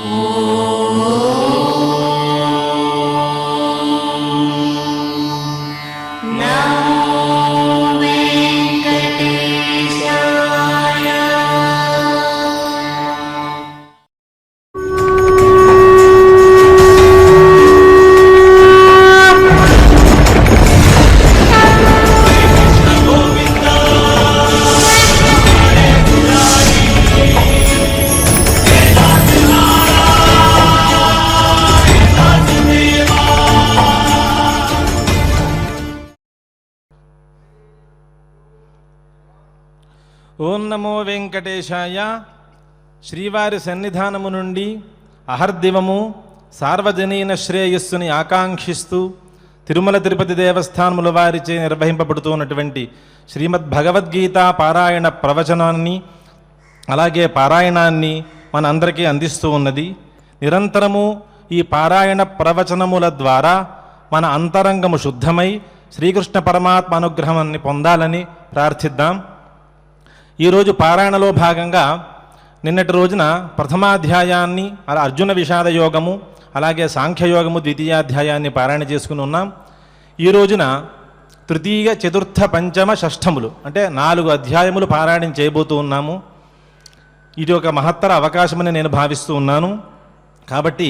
ఓం నమో వెంకటేశాయ. శ్రీవారి సన్నిధానము నుండి అహర్దివము సార్వజనీన శ్రేయస్సుని ఆకాంక్షిస్తూ తిరుమల తిరుపతి దేవస్థానముల వారిచే నిర్వహింపబడుతున్నటువంటి శ్రీమద్ భగవద్గీత పారాయణ ప్రవచనాన్ని అలాగే పారాయణాన్ని మన అందరికీ అందిస్తూ ఉన్నది. నిరంతరము ఈ పారాయణ ప్రవచనముల ద్వారా మన అంతరంగము శుద్ధమై శ్రీకృష్ణ పరమాత్మ అనుగ్రహాన్ని పొందాలని ప్రార్థిద్దాం. ఈరోజు పారాయణలో భాగంగా నిన్నటి రోజున ప్రథమాధ్యాయాన్ని అర్జున విషాద యోగము అలాగే సాంఖ్యయోగము ద్వితీయాధ్యాయాన్ని పారాయణ చేసుకుని ఉన్నాం. ఈ రోజున తృతీయ చతుర్థ పంచమ షష్ఠములు అంటే 4 అధ్యాయములు పారాయణం చేయబోతూ ఉన్నాము. ఇది ఒక మహత్తర అవకాశమని నేను భావిస్తూ ఉన్నాను. కాబట్టి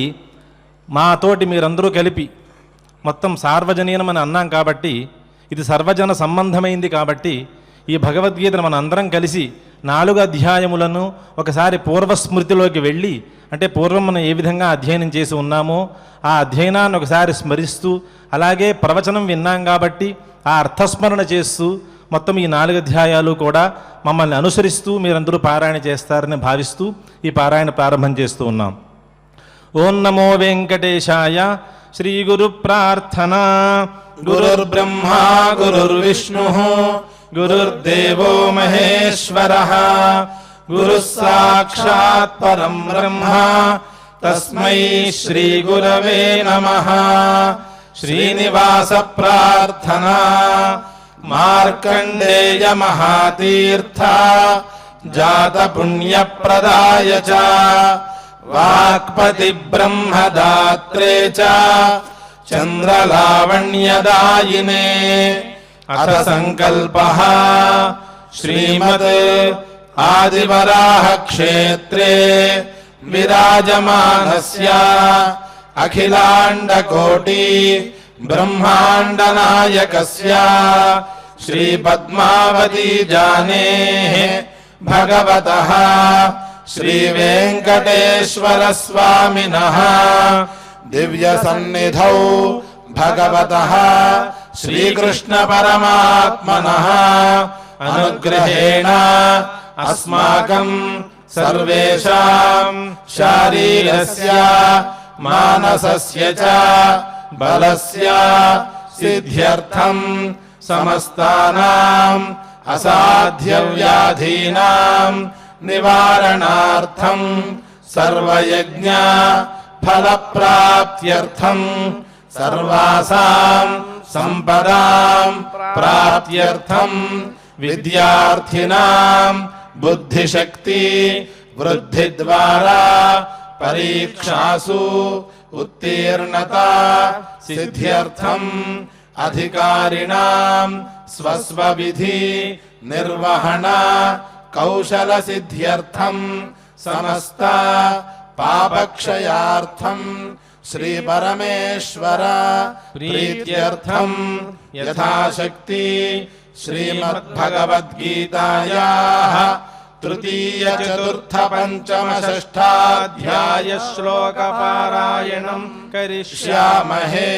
మాతోటి మీరందరూ కలిపి మొత్తం సార్వజనీనమని అన్నాం కాబట్టి ఇది సర్వజన సంబంధమైంది. కాబట్టి ఈ భగవద్గీతను మన అందరం కలిసి 4 అధ్యాయములను ఒకసారి పూర్వస్మృతిలోకి వెళ్ళి అంటే పూర్వం మనం ఏ విధంగా అధ్యయనం చేసి ఉన్నామో ఆ అధ్యయనాన్ని ఒకసారి స్మరిస్తూ అలాగే ప్రవచనం విన్నాం కాబట్టి ఆ అర్థస్మరణ చేస్తూ మొత్తం ఈ 4 అధ్యాయాలు కూడా మమ్మల్ని అనుసరిస్తూ మీరందరూ పారాయణ చేస్తారని భావిస్తూ ఈ పారాయణ ప్రారంభం చేస్తూ ఉన్నాం. ఓం నమో వెంకటేశాయ. శ్రీ గురు ప్రార్థన. గురుర్బ్రహ్మా గురుర్విష్ణుః గురుర్దేవో మహేశ్వరః గురుః సాక్షాత్ పరం బ్రహ్మ తస్మై శ్రీ గురవే నమః. శ్రీనివాస ప్రార్థన. మార్కండేయ మహాతీర్థ జాత పుణ్యప్రదాయ చ వాక్పతి బ్రహ్మదాత్రే చ చంద్రలావణ్యదాయినే అథ సంకల్పః శ్రీమద్ ఆదివరాహ క్షేత్రే విరాజమానస్య అఖిలాండకోటి బ్రహ్మాండ నాయకస్య శ్రీ పద్మావతి జానేః భగవతః శ్రీ వెంకటేశ్వర స్వామినః దివ్య సన్నిధౌ భగవతః శ్రీకృష్ణ పరమాత్మనః అనుగ్రహేణ అస్మాకం సర్వేషాం శారీరస్య మానసస్య చ బలస్య సిద్ధ్యర్థం సమస్తానాం అసాధ్య వ్యాధీనాం నివారణార్థం సర్వయజ్ఞ ఫలప్రాప్త్యర్థం సర్వాసాం సంపదాం ప్రాప్త్యర్థం విద్యార్థినాం బుద్ధిశక్తి వృద్ధి ద్వారా పరీక్షాసు ఉత్తీర్ణత సిద్ధ్యర్థం అధికారిణాం స్వస్వవిధి నిర్వహణ కౌశల సిద్ధ్యర్థం సమస్త పాపక్షయార్థం శ్రీ పరమేశ్వర ప్రీత్యర్థం యథాశక్తి శ్రీమద్భగవద్గీతాయాః తృతీయ చతుర్థ పంచమ షష్ఠాధ్యాయ శ్లోక పారాయణం కరిష్యామహే.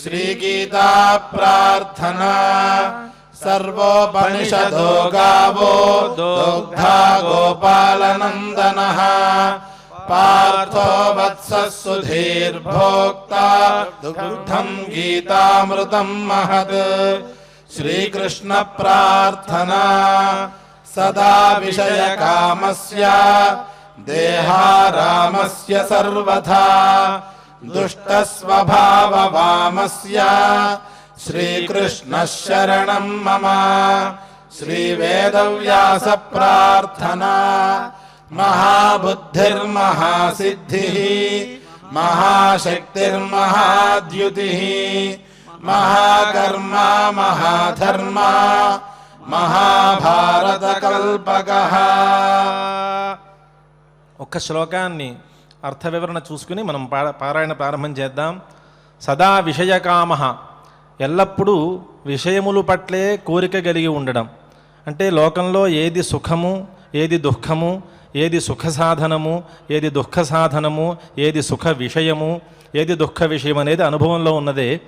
శ్రీగీతా ప్రార్థనా. సర్వోపనిషదో గావో దోగ్ధా గోపాలనందనః పార్థో వత్సః సుధీర్భోక్తా దుగ్ధం గీతామృతం మహత్. శ్రీకృష్ణ ప్రార్థనా. సదా విషయకామస్య దేహారామస్య సర్వథా దుష్టస్వభావవామస్య శ్రీకృష్ణ శరణం మమ. శ్రీవేదవ్యాస ప్రార్థనా. महाबुद्धिर्महासिद्धिः महाशक्तिर्महाद्युतिः महाकर्मा महाधर्मा महाभारतकल्पकः. ఒక్క శ్లోకాన్ని అర్థ వివరణ చూసుకుని మనం పారాయణ ప్రారంభం చేద్దాం. సదా విషయకామః, ఎల్లప్పుడూ విషయములు పట్లే కోరిక కలిగి ఉండడం. అంటే లోకంలో ఏది సుఖము, ఏది దుఃఖము, ఏది సుఖ సాధనము, ఏది దుఃఖ సాధనము, ఏది సుఖ విషయము, ఏది దుఃఖ విషయం అనేది అనుభవంలో ఉన్నదే.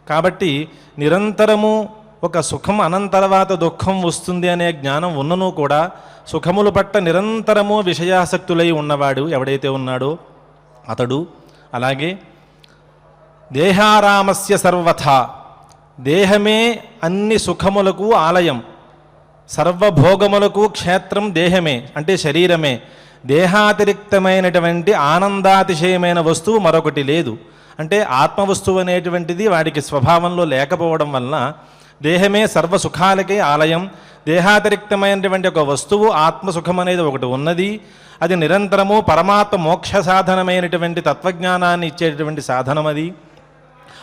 కాబట్టి నిరంతరము ఒక సుఖం అనంతర్వాత దుఃఖం వస్తుంది అనే జ్ఞానం ఉన్నను కూడా సుఖములు పట్ల నిరంతరము విషయాసక్తులై ఉన్నవాడు ఎవడైతే ఉన్నాడో అతడు. అలాగే దేహారామస్య సర్వథా, దేహమే అన్ని సుఖములకు ఆలయం, సర్వభోగములకు క్షేత్రం దేహమే అంటే శరీరమే. దేహాతిరిక్తమైనటువంటి ఆనందాతిశయమైన వస్తువు మరొకటి లేదు. అంటే ఆత్మవస్తువు అనేటువంటిది వాడికి స్వభావంలో లేకపోవడం వలన దేహమే సర్వసుఖాలకే ఆలయం. దేహాతిరిక్తమైనటువంటి ఒక వస్తువు ఆత్మసుఖం అనేది ఒకటి ఉన్నది. అది నిరంతరము పరమాత్మ మోక్ష సాధనమైనటువంటి తత్వజ్ఞానాన్ని ఇచ్చేటటువంటి సాధనం అది.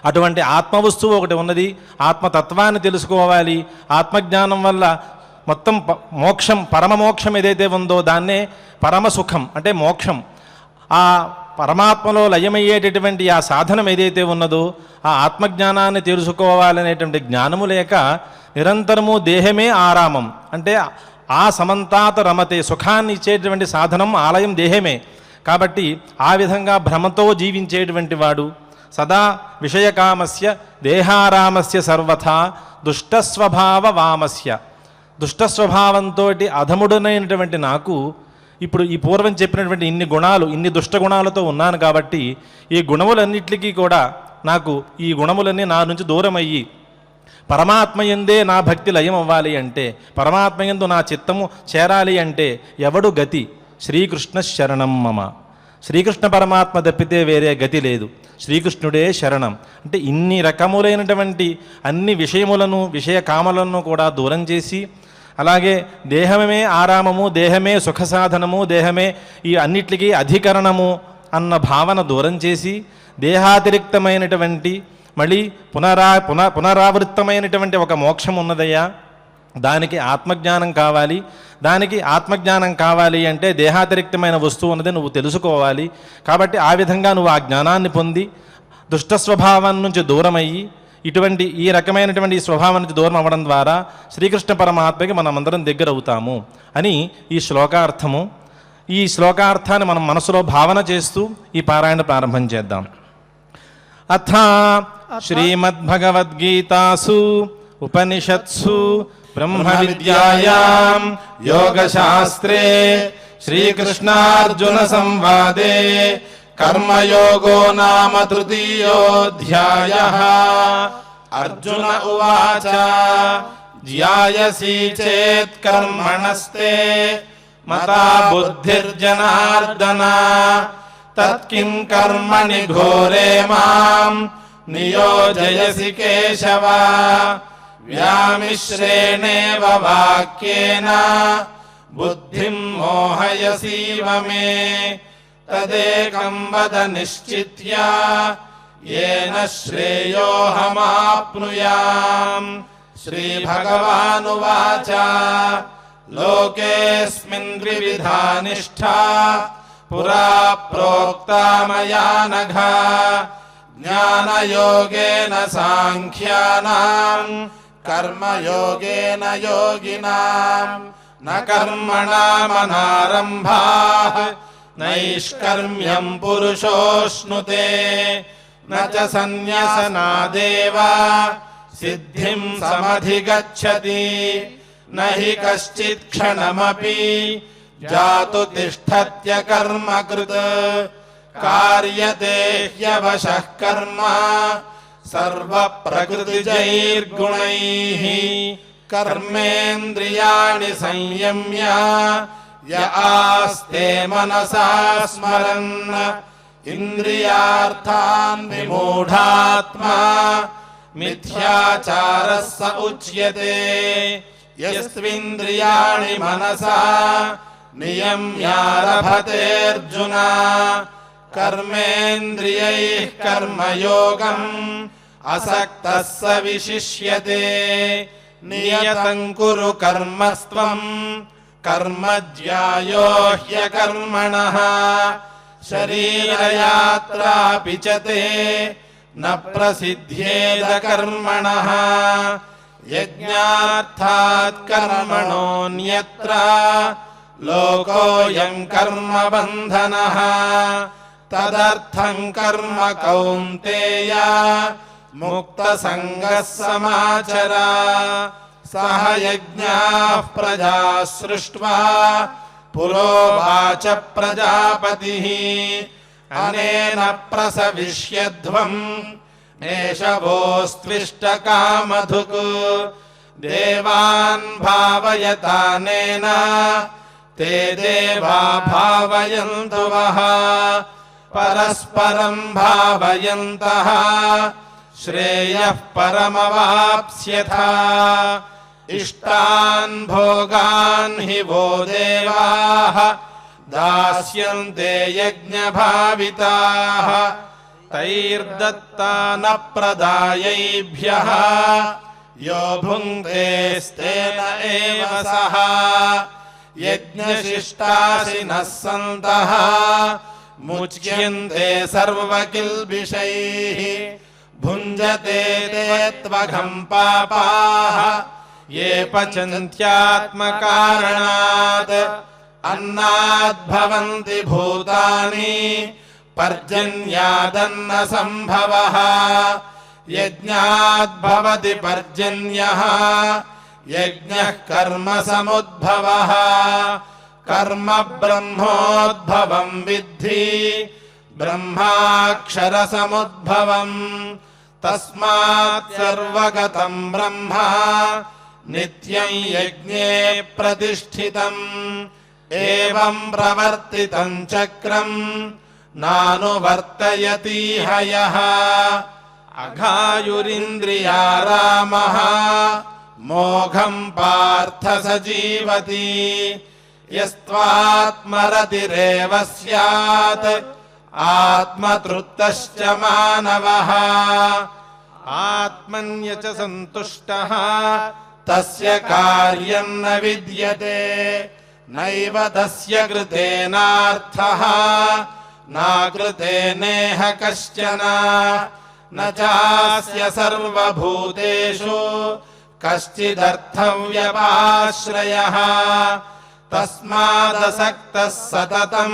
అటువంటి ఆత్మవస్తువు ఒకటి ఉన్నది. ఆత్మతత్వాన్ని తెలుసుకోవాలి. ఆత్మజ్ఞానం వల్ల మొత్తం మోక్షం, పరమమోక్షం ఏదైతే ఉందో దాన్నే పరమసుఖం అంటే మోక్షం. ఆ పరమాత్మలో లయమయ్యేటటువంటి ఆ సాధనం ఏదైతే ఉన్నదో ఆ ఆత్మజ్ఞానాన్ని తెలుసుకోవాలనేటువంటి జ్ఞానము లేక నిరంతరము దేహమే ఆరామం. అంటే ఆ సమంతాత రమతే, సుఖాన్ని ఇచ్చేటువంటి సాధనం ఆలయం దేహమే. కాబట్టి ఆ విధంగా భ్రమతో జీవించేటువంటి వాడు సదా విషయకామస్య దేహారామస్య సర్వథా దుష్టస్వభావ వామస్య, దుష్టస్వభావంతో అధముడనైనటువంటి నాకు ఇప్పుడు ఈ పూర్వం చెప్పినటువంటి ఇన్ని గుణాలు, ఇన్ని దుష్టగుణాలతో ఉన్నాను కాబట్టి ఈ గుణములన్నిటికీ కూడా నాకు ఈ గుణములన్నీ నా నుంచి దూరమయ్యి పరమాత్మయందే నా భక్తి లయం అవ్వాలి అంటే, పరమాత్మయందు నా చిత్తము చేరాలి అంటే ఎవడు గతి? శ్రీకృష్ణ శరణం మమ. శ్రీకృష్ణ పరమాత్మ తప్పితే వేరే గతి లేదు. శ్రీకృష్ణుడే శరణం. అంటే ఇన్ని రకములైనటువంటి అన్ని విషయములను, విషయ కామలను కూడా దూరం చేసి, అలాగే దేహమే ఆరామము, దేహమే సుఖ సాధనము, దేహమే ఈ అన్నిటికీ అధికరణము అన్న భావన దూరం చేసి దేహాతిరిక్తమైనటువంటి మళ్ళీ పునరావృత్తమైనటువంటి ఒక మోక్షం ఉన్నదయ్యా, దానికి ఆత్మజ్ఞానం కావాలి. దానికి ఆత్మజ్ఞానం కావాలి అంటే దేహాతిరిక్తమైన వస్తువు ఉన్నది నువ్వు తెలుసుకోవాలి. కాబట్టి ఆ విధంగా నువ్వు ఆ జ్ఞానాన్ని పొంది దుష్ట స్వభావం నుంచి దూరమయ్యి ఇటువంటి ఈ రకమైనటువంటి స్వభావం నుంచి దూరం అవ్వడం ద్వారా శ్రీకృష్ణ పరమాత్మకి మనమందరం దగ్గర అవుతాము అని ఈ శ్లోకార్థము. ఈ శ్లోకార్థాన్ని మనం మనసులో భావన చేస్తూ ఈ పారాయణ ప్రారంభం చేద్దాం. అథ శ్రీమద్భగవద్గీతాసు ఉపనిషత్సు బ్రహ్మ విద్యాయాం యోగశాస్త్రే శ్రీకృష్ణార్జున సంవాదే కర్మయోగో నామ తృతీయోऽధ్యాయః. అర్జున ఉవాచ జ్యాయసి చేత్ కర్మణస్తే మతా బుద్ధిర్జనార్దన తత్కిం కర్మణి ఘోరే మాం నియోజయసి కేశవ. వ్యామిశ్రేణేవ వాక్యేన బుద్ధిం మోహయసీవ మే తదేకం వద నిశ్చిత్య येन श्रेयोऽहमाप्नुयाम्. श्रीभगवानुवाच लोकेऽस्मिन् द्विविधा निष्ठा पुरा प्रोक्ता मया नघ. ज्ञानयोगेन साङ्ख्यानाम् कर्मयोगेन योगिनाम्. न कर्मणामनारम्भाः नैष्कर्म्यम् पुरुषोऽश्नुते. न च सन्न्यासनादेव सिद्धिं समधिगच्छति. न हि कश्चित् क्षणमपि जातु तिष्ठत्य कर्मकृत्. कार्यते ह्यवशः कर्म सर्वप्रकृतिजैर्गुणैः. कर्मेन्द्रियाणि संयम्य य आस्ते मनसा स्मरन्. इंद्रियार्थान् विमूढात्मा मिथ्याचारः स उच्यते. यस्त्विन्द्रियाणि मनसा नियम्यारभतेऽर्जुन कर्मेन्द्रियैः कर्मयोगम् असक्तः स विशिष्यते नियतं कुरु कर्मस्त्वम् कर्म ज्यायो ह्यकर्मणः शरीरयात्रापि च ते न प्रसिद्ध्येद कर्मणः यज्ञार्थात् कर्मणोऽन्यत्र लोकोऽयं कर्मबन्धनः तदर्थं कर्म कौन्तेय मुक्तसङ्गः समाचर सह यज्ञाः प्रजा सृष्ट्वा पुरोवाच प्रजापतिः अनेन प्रसविष्यध्वम् एषवोऽस्त्विष्टकामधुक् देवान् भावयतानेन ते देवा भावयन्तु वः परस्परं भावयन्तः श्रेयः परमवाप्स्यथ इष्टान् भोगान् हि वो देवाः दास्यन्ते यज्ञभाविताः तैर्दत्तानप्रदायैभ्यः यो भुङ्क्तेस्तेन एव सः यज्ञशिष्टाशिनः सन्तः मुच्यन्ते सर्वकिल्बिषैः भुञ्जते ते त्वघम् पापाः ये पचन्त्यात्मकारणात् अन्नाद्भवन्ति भूतानि पर्जन्यादन्नसम्भवः यज्ञाद्भवति पर्जन्यः यज्ञः कर्म समुद्भवः कर्म ब्रह्मोद्भवम् विद्धि ब्रह्माक्षरसमुद्भवम् तस्मात् सर्वगतम् ब्रह्म नित्यं यज्ञे प्रतिष्ठितम् एवं प्रवर्तितं चक्रम् नानुवर्तयतीह यः अघायुरिन्द्रियारामः मोघं पार्थ स जीवति यस्त्वात्मरतिरेव स्यात् आत्मतृप्तश्च मानवः आत्मन्य च सन्तुष्टः तस्य कार्यं न विद्यते नैव तस्य कृतेनार्थः नाकृतेनेह कश्चन न चास्य सर्वभूतेषु कश्चिदर्थव्यपाश्रयः तस्मादसक्तः सततं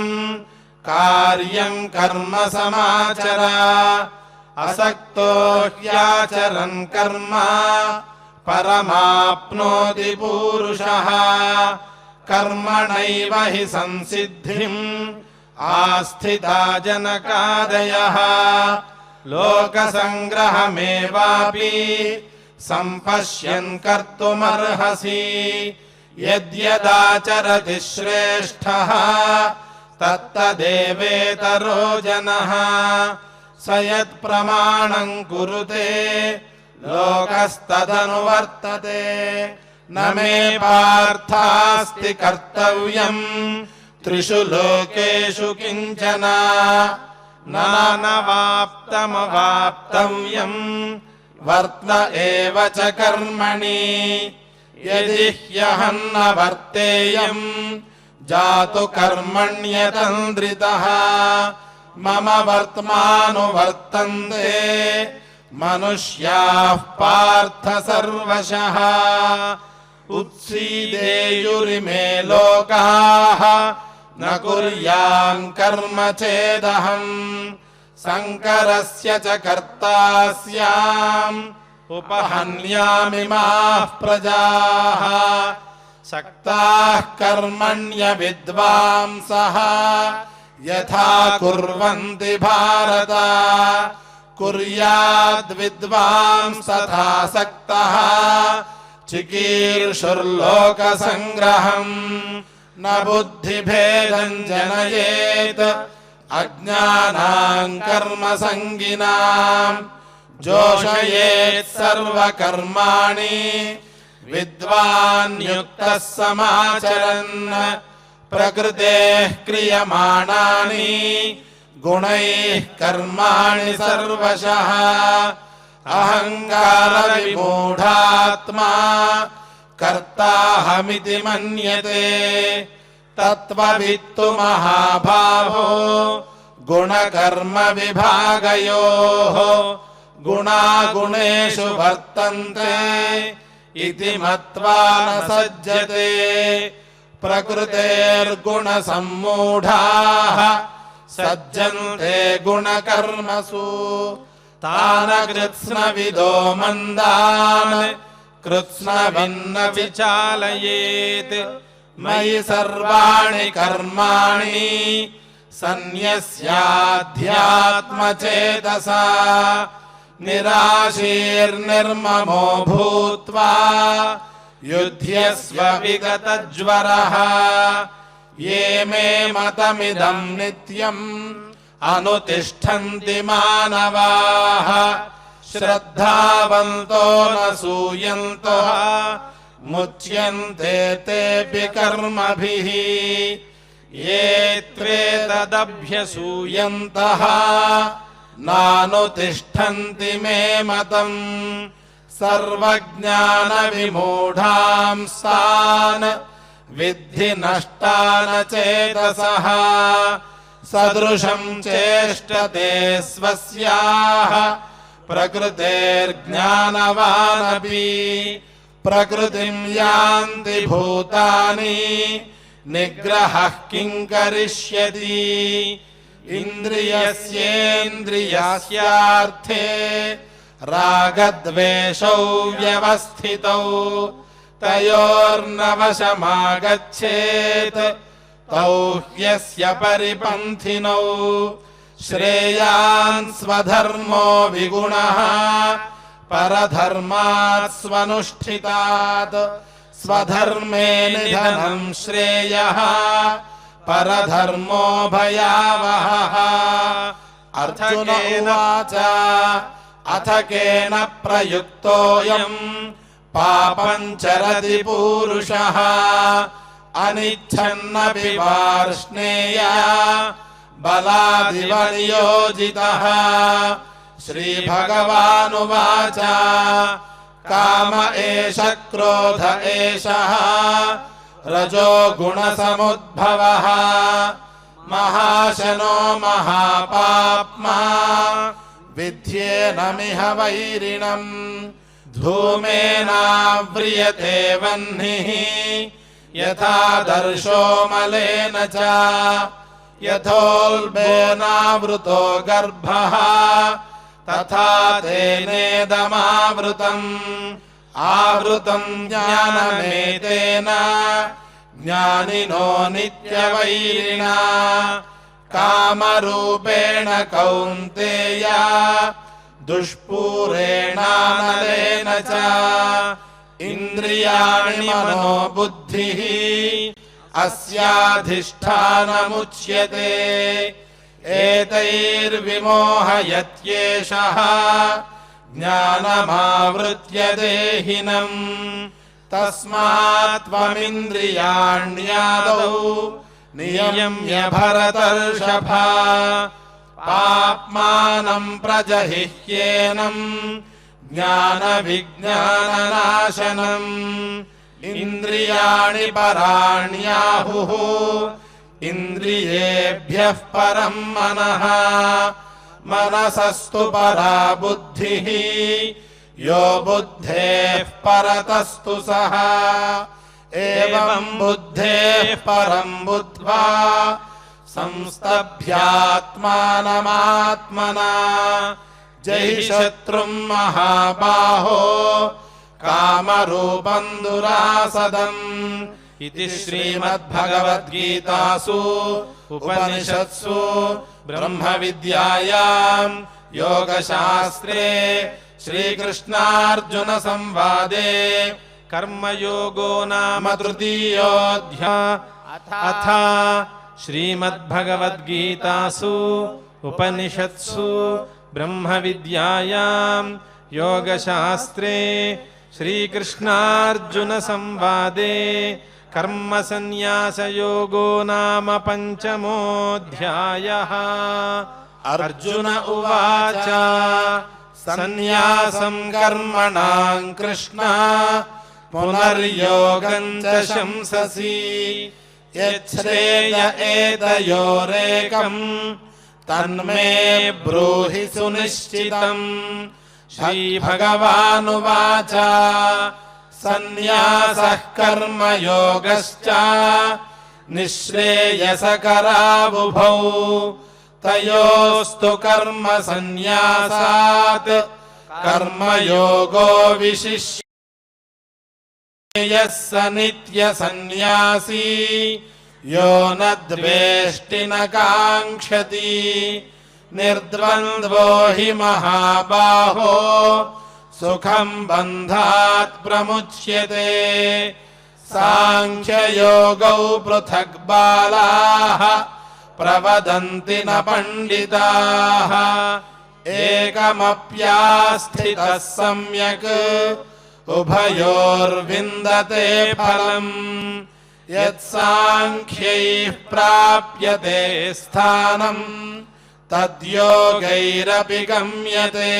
कार्यं कर्म समाचर असक्तो ह्याचरन् कर्म परमाप्नोति पूरुषः कर्मणैव हि संसिद्धिम् आस्थिता जनकादयः लोकसङ्ग्रहमेवापि सम्पश्यन् कर्तुमर्हसि यद्यदाचरति श्रेष्ठः तत्तदेवेतरो जनः स यत्प्रमाणं कुरुते लोकस्तदनुवर्तते न मे पार्थास्ति कर्तव्यम् त्रिषु लोकेषु किञ्चन नानवाप्तमवाप्तव्यम् वर्त्म एव च कर्मणि यदि ह्यहं न वर्तेयम् जातु कर्मण्यतन्द्रितः मम वर्त्मानुवर्तन्ते मनुष्याः पार्थ सर्वशः उत्सीदेयुरिमे लोकाः न कुर्याम् कर्म चेदहम् शङ्करस्य च कर्ता स्याम् उपहन्यामिमाः प्रजाः सक्ताः कर्मण्य विद्वांसः यथा कुर्वन्ति भारत कुर्याद्विद्वांस्तथा सक्तः चिकीर्षुर्लोकसङ्ग्रहम् न बुद्धिभेदम् जनयेत् अज्ञानाम् कर्मसङ्गिनाम् जोषयेत् सर्वकर्माणि विद्वान् युक्तः समाचरन् प्रकृतेः क्रियमाणानि गुणैः कर्माणि सर्वशः अहङ्कारविमूढात्मा कर्ताहमिति मन्यते तत्त्ववित्तु महाभावो गुणकर्मविभागयोः गुणागुणेषु वर्तन्ते इति मत्वा न सज्जते प्रकृतेर्गुणसम्मूढाः सज्जन्ते गुणकर्मसु तान् कृत्स्नविदो मन्दान् कृत्स्नभिन्न विचालयेत् मयि सर्वाणि कर्माणि सन्न्यस्याध्यात्मचेतसा निराशीर्निर्ममो भूत्वा युध्यस्व विगतज्वरः ये मे मतमिदं नित्यम् अनुतिष्ठन्ति मानवाः श्रद्धावन्तो न सूयन्तो मुच्यन्ते तेऽपि कर्मभिः ये त्वेतदभ्यसूयन्तः नानुतिष्ठन्ति मे मतम् सर्वज्ञानविमूढांस्तान् विद्धि नष्टान् चेतसः सदृशं चेष्टते स्वस्याः प्रकृतेर्ज्ञानवानपि प्रकृतिं यान्ति भूतानि निग्रहः किं करिष्यति इन्द्रियस्येन्द्रियस्यार्थे रागद्वेषौ व्यवस्थितौ तयोर्नवशमागच्छेत् तौ ह्यस्य परिपन्थिनौ श्रेयान् स्वधर्मो विगुणः परधर्मात् स्वनुष्ठितात् स्वधर्मे निधनं श्रेयः परधर्मो भयावहः अर्जुन उवाच अथ केन प्रयुक्तोऽयम् पापं चरति पूरुषः अनिच्छन्नपि वार्ष्णेय बलादिव नियोजितः श्रीभगवानुवाच काम एष क्रोध एषः रजो गुणसमुद्भवः महाशनो महापाप्मा विद्येनमिह वैरिणम् धूमेनाव्रियते वह्निः यथा दर्शो मलेन च यथोल्बेनावृतो गर्भः तथा तेनेदमावृतम् आवृतं ज्ञानमेतेन ज्ञानिनो नित्यवैरिणा कामरूपेण कौन्तेय दुष्पूरेणानलेन च इन्द्रियाणि मनो बुद्धिः अस्याधिष्ठानमुच्यते एतैर्विमोहयत्येषः ज्ञानमावृत्य देहिनम् तस्मात् त्वमिन्द्रियाण्यादौ नियम्य भरतर्षभ पाप्मानं प्रजहिह्येनम् ज्ञानविज्ञाननाशनम् इन्द्रियाणि पराण्याहुः इन्द्रियेभ्यः परं मनः मनसस्तु परा बुद्धिः यो बुद्धेः परतस्तु सः एवं बुद्धेः परं बुद्ध्वा संस्तभ्यात्मानमात्मना जहि शत्रुं महाबाहो कामरूपं दुरासदम् इति श्रीमद्भगवद्गीतासु उपनिषत्सु ब्रह्मविद्यायां योगशास्त्रे श्रीकृष्णार्जुनसंवादे कर्मयोगो नाम तृतीयोऽध्यायः अथ श्रीमद्भगवद्गीतासु उपनिषत्सु ब्रह्मविद्यायां योगशास्त्रे श्रीकृष्णार्जुनसंवादे कर्मसन्न्यासयोगो नाम पञ्चमोऽध्यायः। अर्जुन उवाच सन्न्यासं कर्मणां कृष्ण पुनर्योगं च शंससि यच्छ्रेय एतयोरेकम् तन्मे ब्रूहि सुनिश्चितम्। श्रीभगवानुवाच सन्न्यासः कर्मयोगश्च निःश्रेयसकरावुभौ तयोस्तु कर्म सन्न्यासात् कर्मयोगो विशिष्य। यः स नित्यसन्न्यासी यो न द्वेष्टि न काङ्क्षति निर्द्वन्द्वो हि महाबाहो सुखं बन्धात् प्रमुच्यते। सांख्ययोगौ पृथक् बालाः प्रवदन्ति न पण्डिताः एकमप्यास्थितः सम्यक् उभयोर्विन्दते फलम्। यत्साङ्ख्यैः प्राप्यते स्थानम् तद्योगैरपि गम्यते।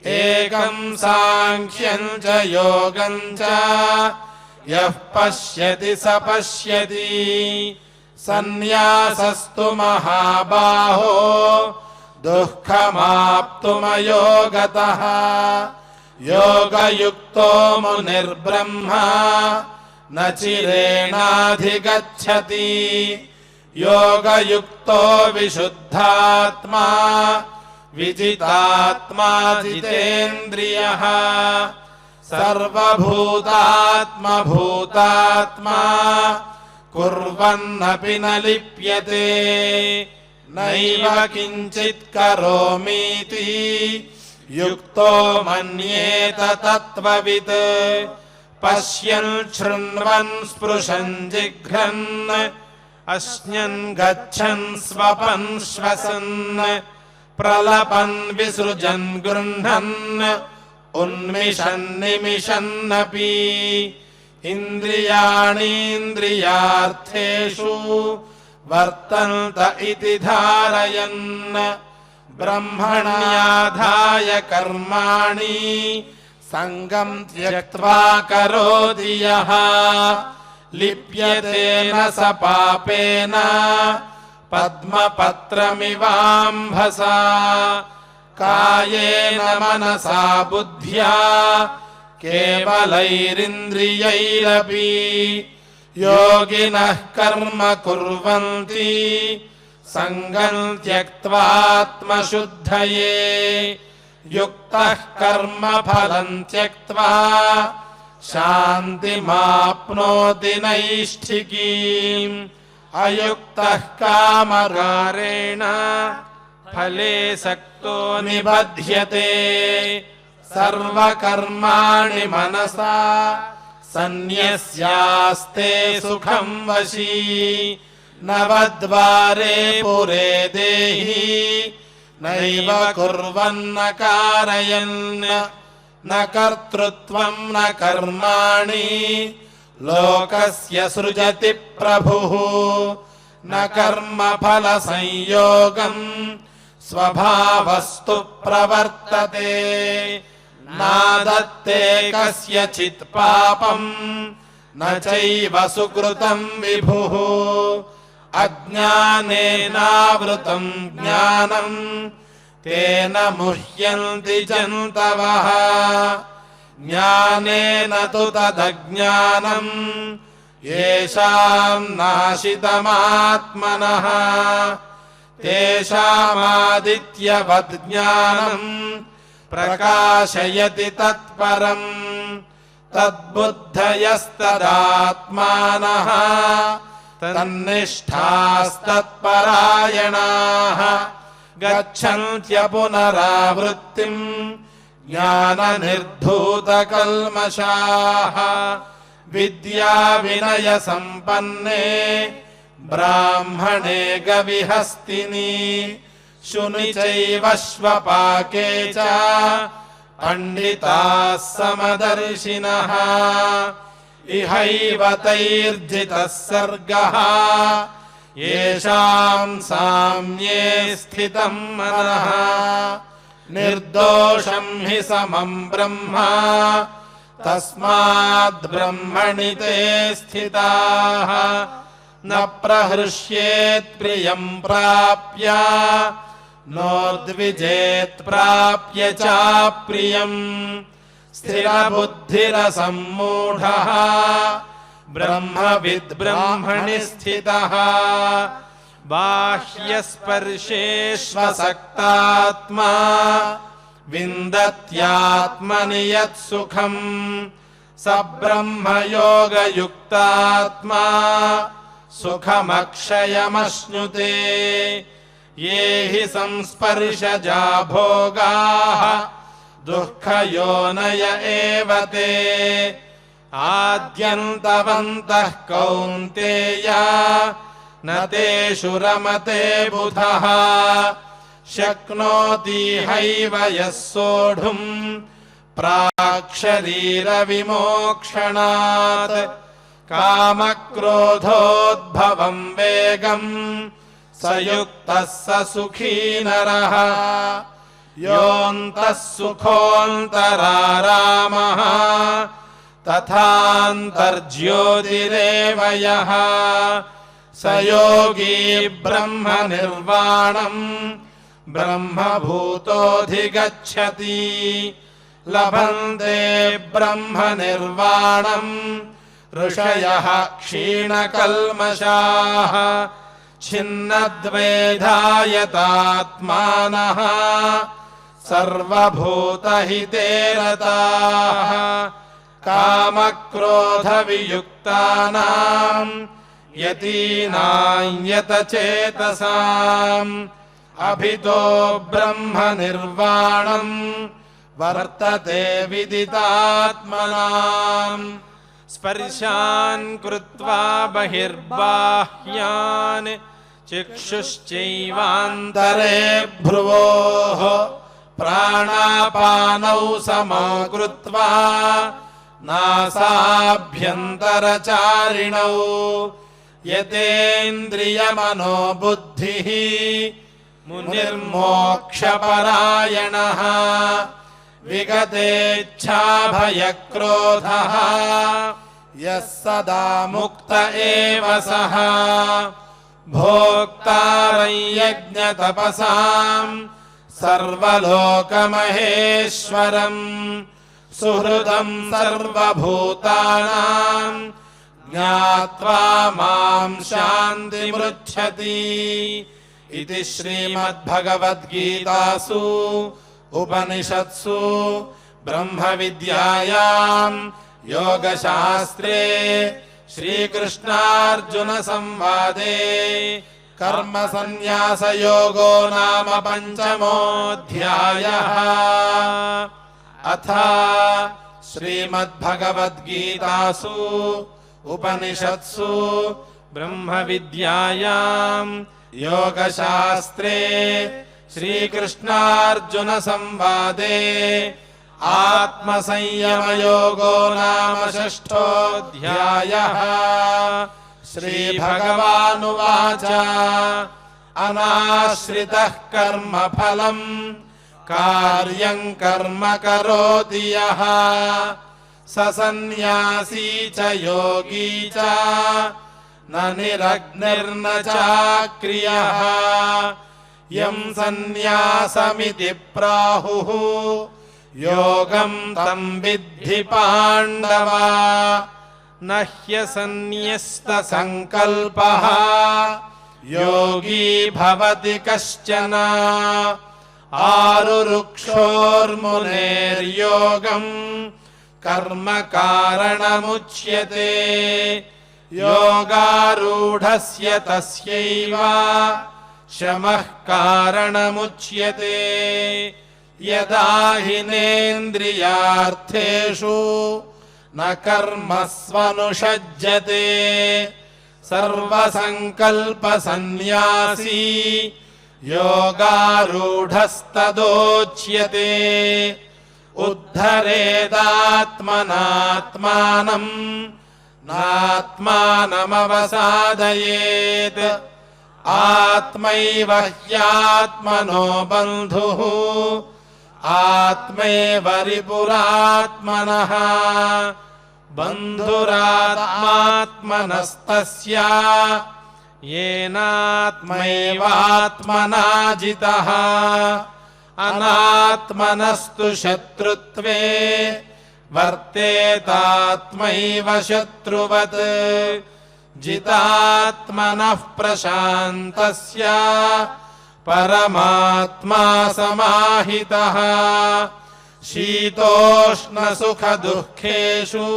एकं साङ्ख्यं च योगं च यः पश्यति स पश्यति। सन्न्यासस्तु महाबाहो दुःखमाप्तुमयोगतः योगयुक्तो मुनिर्ब्रह्मा न चिरेणाधिगच्छति। योगयुक्तो विशुद्धात्मा विजितात्मा जितेन्द्रियः सर्वभूतात्मा भूतात्मा कुर्वन्नपि न लिप्यते। नैव किञ्चित् करोमीति युक्तो मन्येत तत्त्ववित्। पश्यन् शृण्वन् स्पृशन् जिघ्रन् अश्नन् गच्छन् स्वपन् श्वसन् प्रलपन् विसृजन् गृह्णन् उन्मिषन् निमिषन्नपि। इन्द्रियाणीन्द्रियार्थेषु वर्तन्त इति धारयन् ब्रह्मण्याधाय कर्माणि सङ्गं त्यक्त्वा करोति यः लिप्यते न स पापेन पद्मपत्रमिवाम्भसा। कायेन मनसा बुद्ध्या केवलैरिन्द्रियैरपि योगिनः कर्म कुर्वन्ति सङ्गं त्यक्त्वात्मशुद्धये। युक्तः कर्मफलं त्यक्त्वा शान्तिमाप्नोति नैष्ठिकीम्। अयुक्तः कामकारेण फले सक्तो निबध्यते। सर्वकर्माणि मनसा सन्न्यस्यास्ते सुखं वशी। नवद्वारे पुरे देहि नैव कुर्वन्न कारयन्। न कर्तृत्वं न कर्माणि लोकस्य सृजति प्रभुः। न कर्मफलसंयोगम् स्वभावस्तु प्रवर्तते। नादत्ते कस्यचित् पापम् न चैव सुकृतं विभुः। अज्ञानेनावृतं ज्ञानम् तेन मुह्यन्ति जन्तवः। ज्ञानेन तु तदज्ञानम् येषां नाशितमात्मनः। तेषामादित्यवद् ज्ञानम् प्रकाशयति तत्परम्। तद्बुद्धयस्तदात्मानः तन्निष्ठास्तत्परायणाः गच्छन्त्य पुनरावृत्तिम् ज्ञाननिर्धूतकल्मषाः। विद्या विनय संपन्ने ब्राह्मणे गविहस्तिनि शुनि चैव श्वपाके च पंडिताः समदर्शिनः। इहैव तैर्जितः सर्गः येषाम् साम्ये स्थितं मनः निर्दोषं हि समं ब्रह्म तस्माद् ब्रह्मणि ते स्थिताः न प्रहृष्येत् प्रियं प्राप्य नोद्विजेत् प्राप्य चाप्रियम् स्थिरबुद्धिरसम्मूढः ब्रह्मविद् ब्रह्मणि स्थितः बाह्यस्पर्शेष्वसक्तात्मा विन्दत्यात्मनि यत्सुखम् स ब्रह्मयोगयुक्तात्मा सुखमक्षयमश्नुते ये हि संस्पर्शजा भोगाः दुःखयोनय एव ते आद्यन्तवन्तः कौन्तेय न तेषु रमते बुधः शक्नोति हैव यः सोढुम् प्राक्शरीरविमोक्षणात् कामक्रोधोद्भवम् वेगम् स युक्तः स सुखी नरः योऽन्तः सुखोऽन्तरारामः तथान्तर्ज्योतिरेव यः स योगी ब्रह्मनिर्वाणम् ब्रह्मभूतोऽधिगच्छति लभन्ते ब्रह्मनिर्वाणम् ऋषयः क्षीणकल्मषाः छिन्नद्वैधायतात्मानः सर्वभूतहिते रताः कामक्रोधवियुक्तानाम् यतीनां यतचेतसाम् अभितो ब्रह्मनिर्वाणम् वर्तते विदितात्मनाम् स्पर्शान् कृत्वा बहिर्बाह्यान् चक्षुश्चैवान्तरे भ्रुवोः प्राणापानौ समाकृत्वा नासाभ्यन्तरचारिणौ यतेन्द्रियमनोबुद्धिः मुनिर्मोक्षपरायणः विगतेच्छाभयक्रोधः यः सदा मुक्त एव सः भोक्तारं यज्ञतपसाम् सर्वलोकमहेश्वरम् सुहृदं सर्वभूतानां ज्ञात्वा मां शान्तिमृच्छति इति श्रीमद्भगवद्गीतासु उपनिषत्सु ब्रह्मविद्यायां योगशास्त्रे श्रीकृष्णार्जुनसंवादे कर्मसन्न्यासयोगो नाम पञ्चमोऽध्यायः। अथ श्रीमद्भगवद्गीतासु उपनिषत्सु ब्रह्मविद्यायां योगशास्त्रे श्रीकृष्णार्जुनसंवादे आत्मसंयमयोगो नाम षष्ठोऽध्यायः। श्रीभगवानुवाच अनाश्रितः कर्मफलम् कार्यं कर्म करोति यः स सन्न्यासी च योगी च न निरग्निर्न चाक्रियः यं सन्न्यासमिति प्राहुः योगं तं विद्धि पाण्डव न ह्यसन्न्यस्तसङ्कल्पः योगी भवति कश्चन आरुरुक्षोर्मुनेर्योगम् कर्म कारणमुच्यते योगारूढस्य तस्यैव शमः कारणमुच्यते यदा हिनेन्द्रियार्थेषु न कर्मस्वनुषज्यते सर्वसङ्कल्पसन्न्यासी योगारूढस्तदोच्यते उद्धरेदात्मनात्मानम् नात्मानमवसादयेत् आत्मैव ह्यात्मनो बन्धुः आत्मैव रिपुरात्मनः बन्धुरात्मात्मनस्तस्य येनात्मैवात्मना जितः अनात्मनस्तु शत्रुत्वे वर्तेतात्मैव शत्रुवत् जितात्मनः प्रशान्तस्य परमात्मा समाहितः शीतोष्णसुखदुःखेषु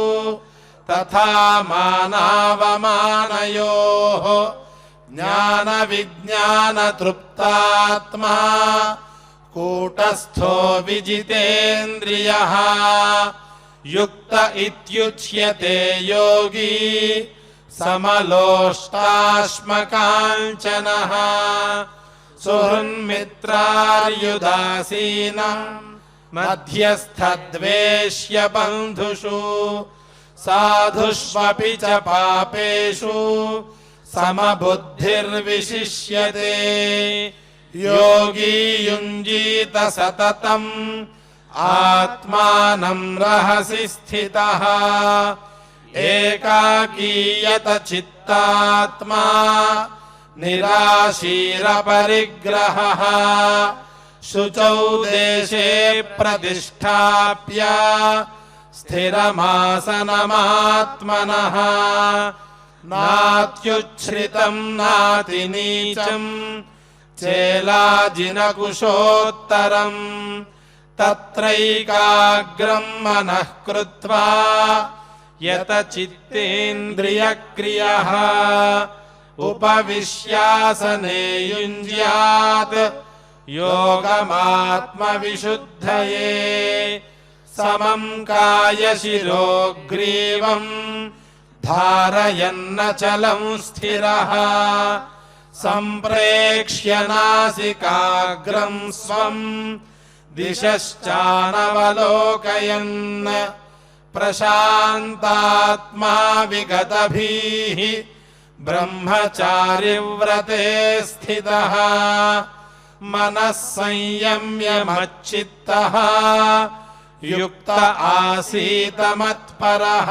तथा मानावमानयोः ज्ञानविज्ञानतृप्तात्मा कूटस्थो विजितेन्द्रियः युक्त इत्युच्यते योगी समलोष्टाश्मकाञ्चनः सुहृन्मित्रार्युदासीनः मध्यस्थद्वेष्य बन्धुषु साधुष्वपि च पापेषु समबुद्धिर्विशिष्यते योगी युञ्जीत सततम् आत्मानं रहसि स्थितः एकाकीयत चित्तात्मा निराशीरपरिग्रहः शुचौ देशे प्रतिष्ठाप्य स्थिरमासनमात्मनः नात्युच्छ्रितं नातिनीचं चेलाजिनकुशोत्तरम् तत्रैकाग्रं मनः कृत्वा यतचित्तेन्द्रियक्रियः उपविश्यासने युञ्ज्यात् योगमात्मविशुद्धये समं कायशिरो ग्रीवं धारयन्नचलं स्थिरः सम्प्रेक्ष्य नासिकाग्रं स्वं दिशश्चानवलोकयन् प्रशान्तात्मा विगतभिः ब्रह्मचारिव्रते स्थितः मनः संयम्य मच्चित्तः युक्त आसीत मत्परः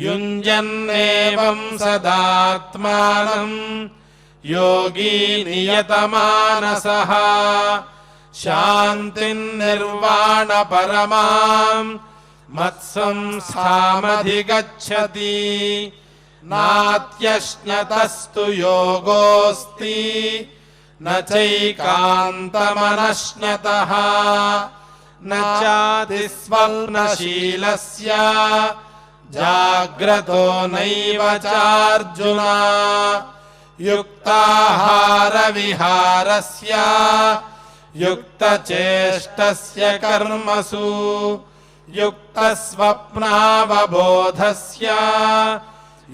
युञ्जन्नेवं सदात्मानं योगी नियतमानसः शान्तिर्निर्वाणपरमां मत्संस्थामधिगच्छति नात्यश्नतस्तु योगोऽस्ति न चैकान्तमनश्नतः न चातिस्वप्नशीलस्य जाग्रतो नैव चार्जुन युक्ताहारविहारस्य युक्तचेष्टस्य कर्मसु युक्तस्वप्नावबोधस्य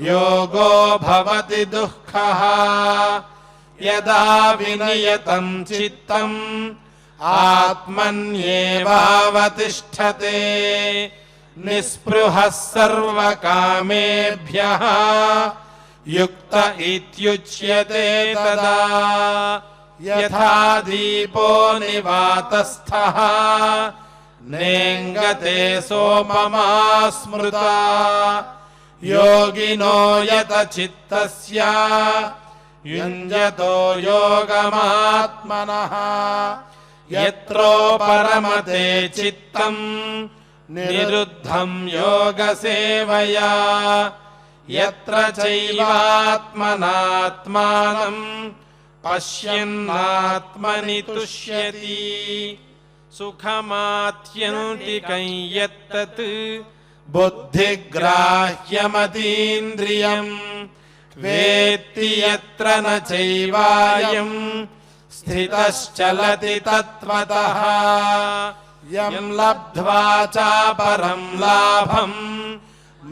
योगो भवति दुःखः यदा विनियतं चित्तम् आत्मन्येवावतिष्ठते निःस्पृहः सर्वकामेभ्यः युक्त इत्युच्यते तदा यथा दीपो निवातस्थः नेङ्गते सोममा स्मृता योगिनो यतचित्तस्य युञ्जतो योगमात्मनः यत्रोपरमते चित्तं निरुद्धं योगसेवया यत्र चैवात्मनात्मानं पश्यन्नात्मनि तुष्यति सुखमात्यन्तिकं यत्तत् बुद्धिग्राह्यमतीन्द्रियम् वेत्ति यत्र न चैवायं स्थितश्चलति तत्त्वतः यं लब्ध्वा चापरं लाभं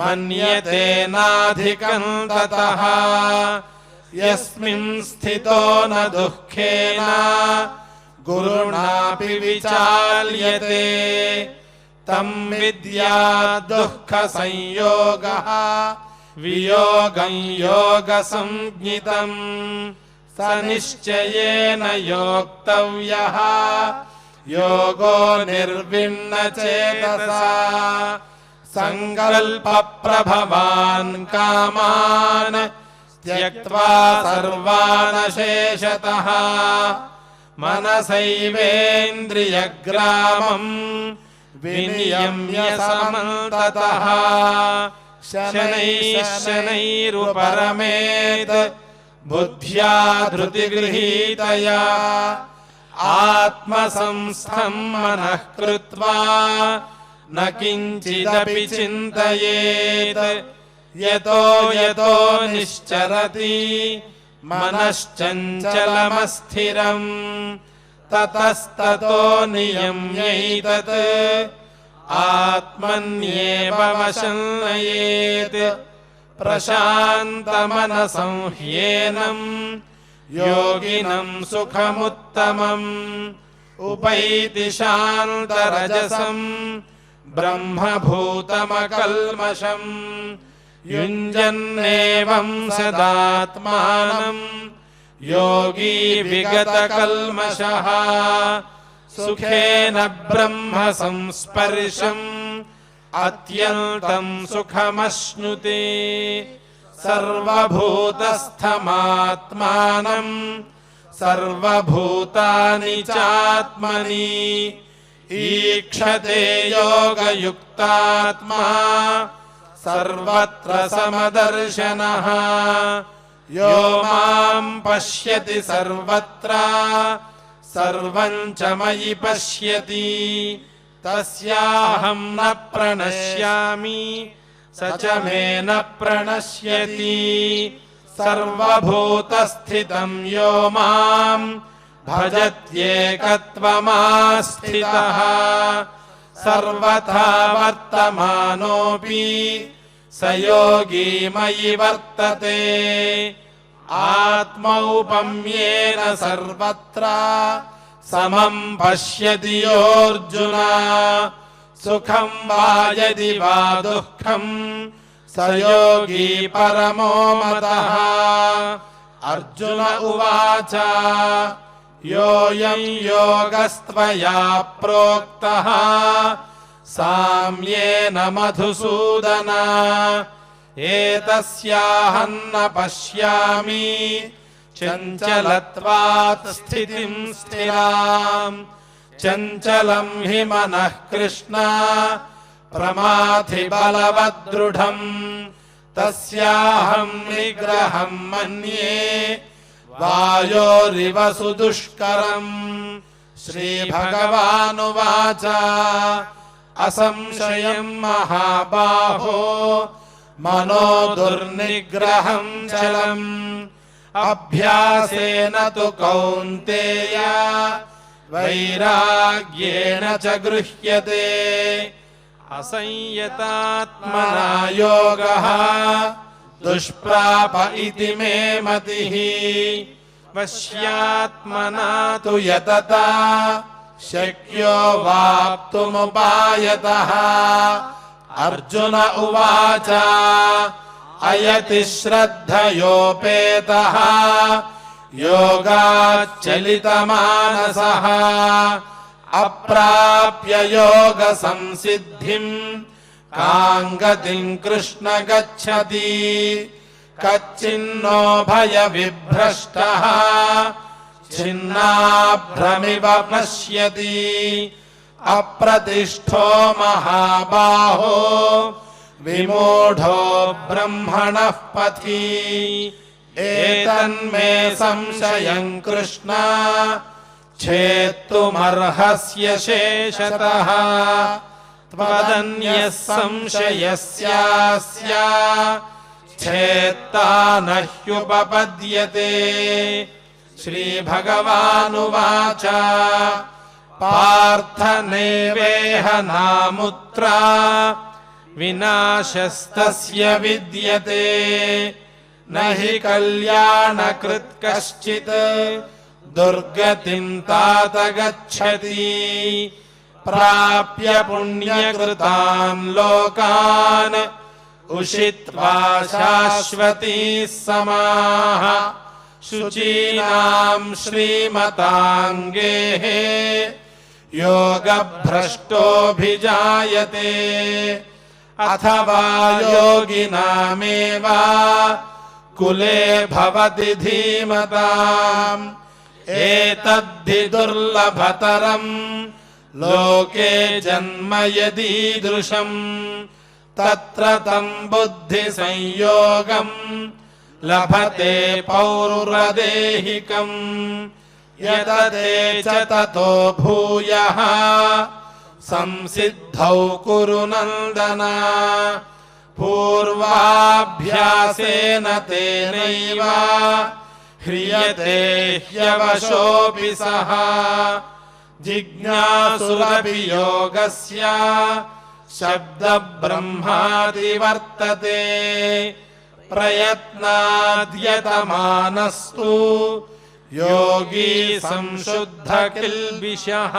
मन्यते नाधिकं ततः यस्मिन् स्थितो न दुःखेन गुरुणापि विचाल्यते तं विद्यात् दुःखसंयोगः वियोगं योगसंज्ञितम् स निश्चयेन योक्तव्यः योगो निर्विण्णचेतसा सङ्कल्पप्रभवान् कामान् त्यक्त्वा सर्वान् शेषतः मनसैवेन्द्रियग्रामम् विनियम्य समन्ततः शनैः शनैरुपरमेत् बुद्ध्या धृतिगृहीतया आत्मसंस्थं मनः कृत्वा न किञ्चिदपि चिन्तयेत् यतो यतो निश्चरति मनश्चञ्चलमस्थिरम् ततस्ततो नियम्यैतत् आत्मन्येव वशं नयेत् प्रशान्तमनसं ह्येनं योगिनं सुखमुत्तमम् उपैति शान्तरजसं ब्रह्मभूतमकल्मषम् युञ्जन्नेवं सदात्मानं योगी विगतकल्मषः सुखेन ब्रह्म संस्पर्शम् अत्यन्तं सुखमश्नुते सर्वभूतस्थमात्मानं सर्वभूतानि चात्मनि ईक्षते योगयुक्तात्मा सर्वत्र समदर्शनः यो मां पश्यति सर्वत्र सर्वं च मयि पश्यति तस्याहं न प्रणश्यामि स च मे न प्रणश्यति सर्वभूतस्थितं यो मां भजत्येकत्वमास्थितः सर्वथा वर्तमानोऽपि स योगी मयि वर्तते आत्मौपम्येन सर्वत्र समं पश्यति योऽर्जुन सुखं वा यदि वा दुःखं स योगी परमो मतः अर्जुन उवाच योऽयं योगस्त्वया प्रोक्तः साम्येन मधुसूदन एतस्याहं न पश्यामि चञ्चलत्वात् स्थितिं स्थिराम् चञ्चलं हि मनः कृष्ण प्रमाथि बलवद्दृढम् तस्याहं निग्रहं मन्ये वायोरिव सुदुष्करम् श्रीभगवानुवाच असंशयं महाबाहो मनो दुर्निग्रहं चलम् अभ्यासेन तु कौन्तेय वैराग्येण च गृह्यते असंयतात्मना योगः दुष्प्राप इति मे मतिः वश्यात्मना तु यतता शक्यो वाप्तुमुपायतः अर्जुन उवाच अयति श्रद्धयोपेतः योगाच्चलितमानसः अप्राप्य योगसंसिद्धिं कां गतिं कृष्ण गच्छति कच्चिन्नो भयविभ्रष्टः छिन्नाभ्रमिव पश्यति अप्रतिष्ठो महाबाहो विमूढो ब्रह्मणः पथि एतन्मे संशयं कृष्ण छेत्तुमर्हस्य शेषतः त्वदन्यः संशयस्यास्य छेत्ता न ह्युपपद्यते श्रीभगवानुवाच पार्थ नैवेह नामुत्र विनाशस्तस्य विद्यते न हि कल्याणकृत् कश्चित् दुर्गतिं तात गच्छति प्राप्य पुण्यकृतान् लोकान् उषित्वा शाश्वतीः समाः शुचीनां श्रीमताङ्गेः योगभ्रष्टोऽभिजायते अथवा योगिनामेव कुले भवति धीमताम् एतद्धि दुर्लभतरम् लोके जन्म यदीदृशम् तत्र तं बुद्धिसंयोगम् लभते पौरुरदेहिकम् यतते च ततो भूयः संसिद्धौ कुरु नन्दन पूर्वाभ्यासेन तेनैव ह्रियते ह्यवशोऽपि सः जिज्ञासुरपि योगस्य शब्दब्रह्मादि वर्तते प्रयत्नाद्यतमानस्तु योगी संशुद्ध किल्बिषः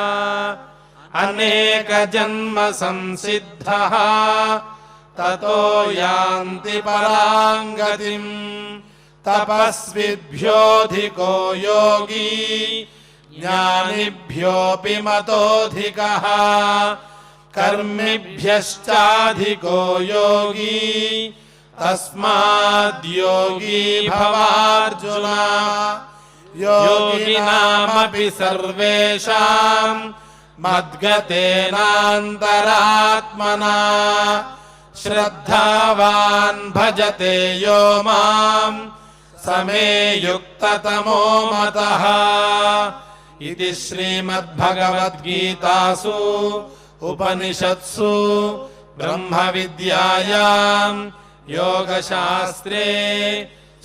अनेक जन्म संसिद्धः ततो यान्ति परां गतिम् तपस्विभ्योऽधिको योगी ज्ञानिभ्योऽपि मतोऽधिकः कर्मिभ्यश्चाधिको योगी तस्माद्योगी भवार्जुन योगिनामपि सर्वेषां मद्गतेनान्तरात्मना श्रद्धावान् भजते यो मां समे युक्ततमो मतः इति श्रीमद्भगवद्गीतासु उपनिषत्सु ब्रह्मविद्यायां योगशास्त्रे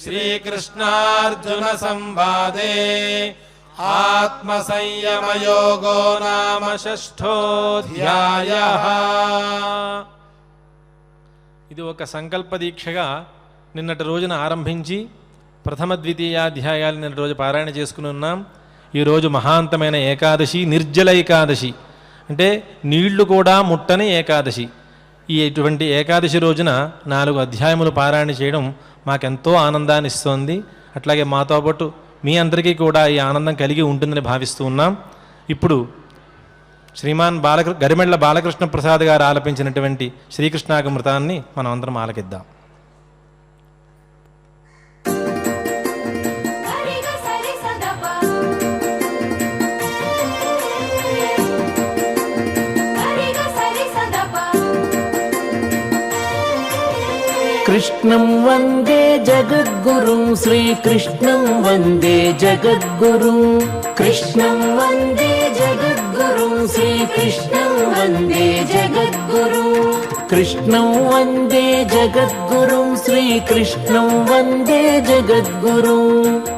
श्रीकृष्णार्जुन संवादे आत्मसंयमयोगो नाम షష్ఠోధ్యాయః। ఇది ఒక సంకల్ప దీక్షగా నిన్నటి రోజున ఆరంభించి ప్రథమ ద్వితీయాధ్యాయాలు నిన్నటి రోజు పారాయణ చేసుకుని ఉన్నాం। ఈరోజు మహాంతమైన ఏకాదశి, నిర్జల ఏకాదశి, అంటే నీళ్లు కూడా ముట్టని ఏకాదశి। ఇటువంటి ఏకాదశి రోజున 4 అధ్యాయములు పారాయణ చేయడం మాకెంతో ఆనందాన్ని ఇస్తోంది। అట్లాగే మాతో పాటు మీ అందరికీ కూడా ఈ ఆనందం కలిగి ఉంటుందని భావిస్తూ ఉన్నాం। ఇప్పుడు శ్రీమాన్ గరిమెళ్ల బాలకృష్ణ ప్రసాద్ గారు ఆలపించినటువంటి శ్రీకృష్ణాగమృతాన్ని మనం అందరం ఆలకిద్దాం। कृष्णं वन्दे जगद्गुरुं श्रीकृष्णं वन्दे जगद्गुरुं कृष्णं वन्दे जगद्गुरुं श्रीकृष्णं वन्दे जगद्गुरुं कृष्णं वन्दे जगद्गुरुं श्रीकृष्णं वन्दे जगद्गुरुं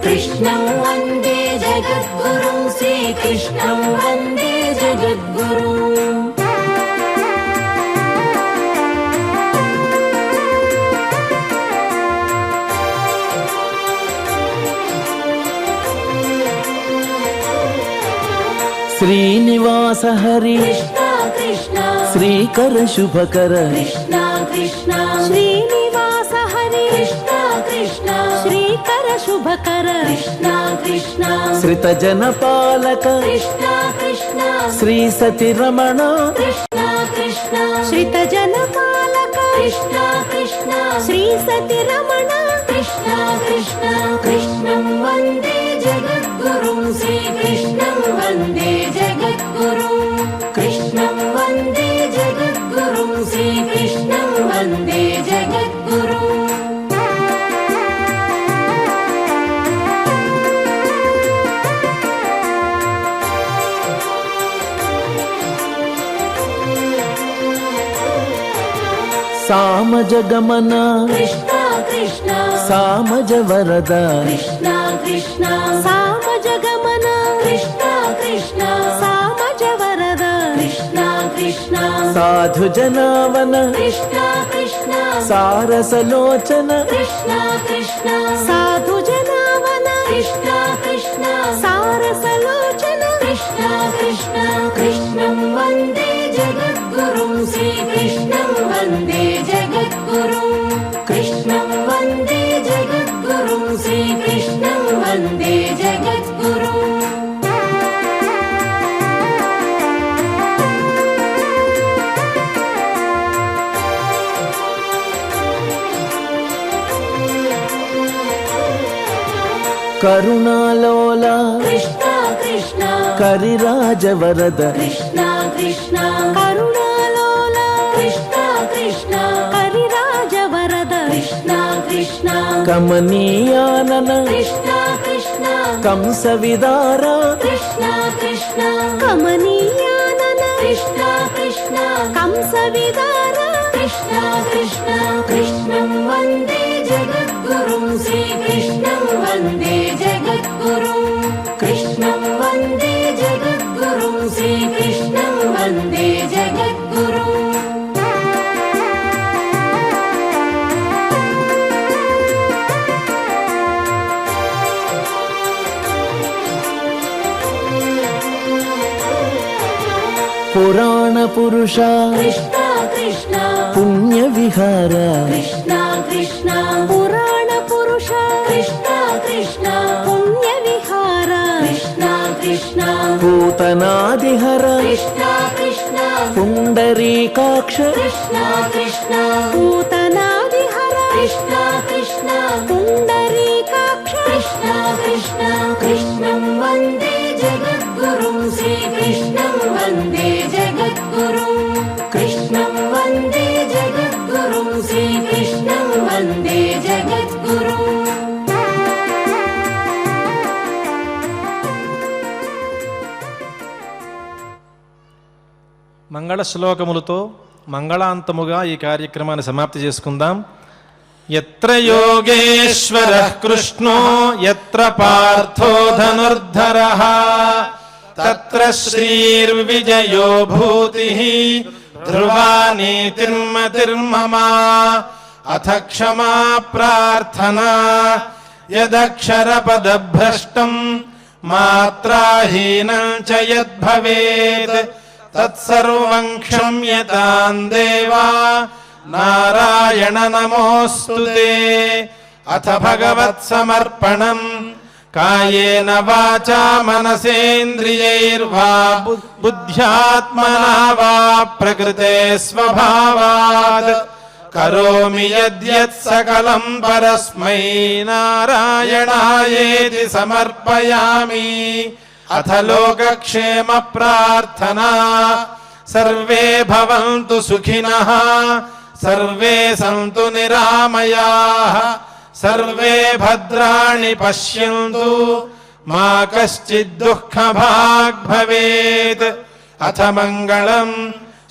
कृष्णं वन्दे जगद्गुरुं श्रीकृष्णं वन्दे जगद्गुरुं श्रीनिवास हरि कृष्ण कृष्ण श्रीकर शुभकर कृष्ण कृष्ण श्रीनिवास हरि कृष्ण कृष्ण श्रीकर शुभकर कृष्ण कृष्ण श्रित जनपालक कृष्ण कृष्ण श्री सति रमण कृष्ण कृष्ण श्रित जनपालक कृष्ण कृष्ण श्री सति रमण कृष्ण कृष्ण कृष्णं वन्दे जगद्गुरुं श्रीकृष्णं वन्दे जगद्गुरुं कृष्णं वन्दे जगद्गुरुं श्रीकृष्णं वन्दे जगद्गुरुं सामज गमन कृष्ण कृष्ण सामज वरद कृष्ण कृष्ण सामज गमन कृष्ण कृष्ण सामज वरद कृष्ण कृष्ण साधु जनावन कृष्ण कृष्ण सारसलोचन कृष्ण कृष्ण साधु जनावन कृष्ण कृष्ण सारसलोचन कृष्ण कृष्ण कृष्णं वन्दे కరుణాలోల కృష్ణ కృష్ణ కరిరాజవరద కృష్ణ కృష్ణ కరుణాలోల కృష్ణ కృష్ణ కరిరాజవరద కృష్ణ కృష్ణ కమనీయానన కృష్ణ కృష్ణ కంస విదార కృష్ణ కృష్ణ కమనీయానన కృష్ణ కృష్ణ కంస విదార కృష్ణ కృష్ణ కృష్ణం వందే జగద్గురుం శ్రీకృష్ణం వందే జగద్గురుం కృష్ణం వందే జగద్గురుం శ్రీకృష్ణం వందే జగద్గురుం పురాణ పురుష కృష్ణ కృష్ణ పుణ్య విహార కృష్ణ కృష్ణ పురాణ పురుష కృష్ణ కృష్ణ పుణ్య విహార కృష్ణ కృష్ణ పూతనాదిహర కృష్ణ కృష్ణ పుండరీకాక్ష కృష్ణ కృష్ణ పూతనాదిహర కృష్ణ కృష్ణ పుండరీకాక్ష కృష్ణ కృష్ణ కృష్ణం వందే జగద్గురుం శ్రీకృష్ణం వందే జగద్గురుం కృష్ణం వందే జగద్గురుం శ్రీకృష్ణం వందే జగద్గురుం మంగళ శ్లోకములతో మంగళాంతముగా ఈ కార్యక్రమాన్ని సమాప్తి చేసుకుందాం. ఎత్ర యోగేశ్వరః కృష్ణో ఎత్ర పార్థో ధనుర్ధరః తత్ర శ్రీర్విజయో భూతిః ధ్రువా నీతిర్మతిర్మమ అథ క్షమా ప్రార్థనా యదక్షరపదభ్రష్టం మాత్రాహీనం చ యద్భవేత్ తత్సర్వం క్షమ్యతాం దేవా నారాయణ నమోస్తుతే. అథ భగవత్సమర్పణం కాయేన వాచా మనసేంద్రియైర్వా బుద్ధ్యాత్మనా వా ప్రకృతే స్వభావాత్ కరోమి యద్యత్ సకలం పరస్మై నారాయణాయేతి సమర్పయామి. అథ లోకక్షేమ ప్రార్థనా సర్వే భవంతు సుఖినః సర్వే సంతు నిరామయాః సర్వే భద్రాణి పశ్యంతు మా కశ్చిద్ దుఃఖభాగ్ భవేత్. అథ మంగళం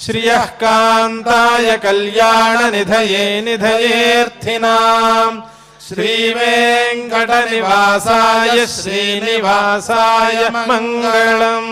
శ్రియః కాంతాయ కళ్యాణ నిధయే నిధయేర్థినాం శ్రీవేంకట నివాసాయ శ్రీనివాసాయ మంగళం.